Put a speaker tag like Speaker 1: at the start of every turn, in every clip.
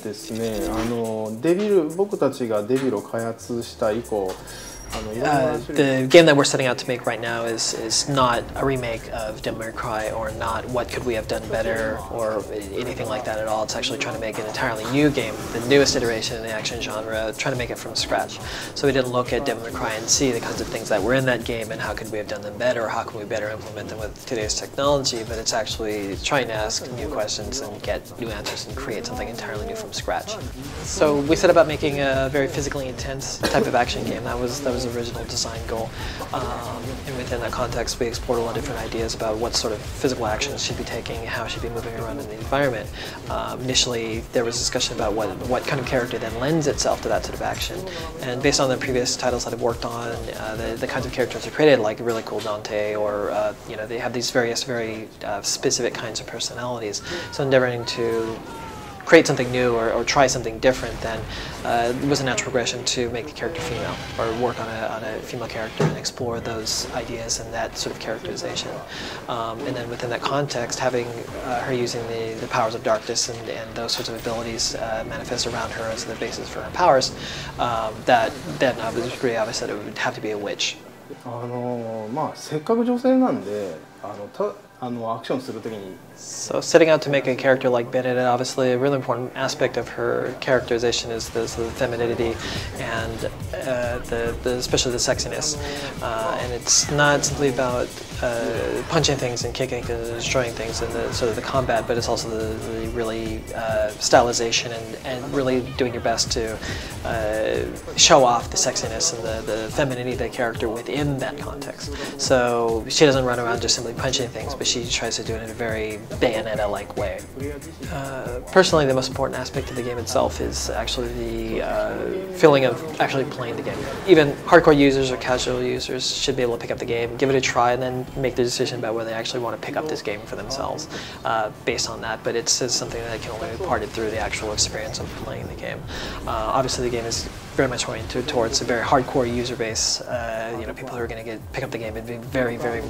Speaker 1: ですね、僕たちがデビルを開発した以降、
Speaker 2: the game that we're setting out to make right now is not a remake of Devil May Cry or not what could we have done better or anything like that at all. It's actually trying to make an entirely new game, the newest iteration in the action genre, trying to make it from scratch. So we didn't look at Devil May Cry and see the kinds of things that were in that game and how could we have done them better, or how can we better implement them with today's technology, but it's actually trying to ask new questions and get new answers and create something entirely new from scratch. So we set about making a very physically intense type of action game. That was the original design goal, and within that context we explored a lot of different ideas about what sort of physical actions should be taking, how it should be moving around in the environment. Initially there was discussion about what kind of character then lends itself to that sort of action, and based on the previous titles that I've worked on, the kinds of characters are created, like really cool Dante, or they have these various very specific kinds of personalities. So endeavoring to create something new or try something different, then it was a natural progression to make the character female, or work on a female character and explore those ideas and that sort of characterization. And then within that context, having her using the powers of darkness and those sorts of abilities manifest around her as the basis for her powers, that then it was pretty obvious that it would have to be a witch.
Speaker 1: せっかく女性なんで、アクションするときに。
Speaker 2: So setting out to make a character like Bayonetta, obviously a really important aspect of her characterization is the femininity and especially the sexiness. And it's not simply about punching things and kicking and destroying things and the combat, but it's also the really stylization and really doing your best to show off the sexiness and the femininity of the character within that context. So she doesn't run around just simply punching things, but she tries to do it in a very Bayonetta-like way. Personally, the most important aspect of the game itself is actually the feeling of actually playing the game. Even hardcore users or casual users should be able to pick up the game, give it a try, and then make the decision about whether they actually want to pick up this game for themselves based on that. But it's something that can only be imparted through the actual experience of playing the game. Obviously, the game is very much oriented towards a very hardcore user base. People who are going to pick up the game and be very, very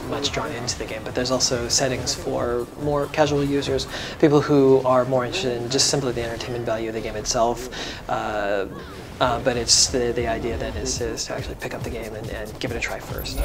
Speaker 2: much drawn into the game. But there's also settings for more casual users, people who are more interested in just simply the entertainment value of the game itself. But it's the idea then is to actually pick up the game and give it a try first.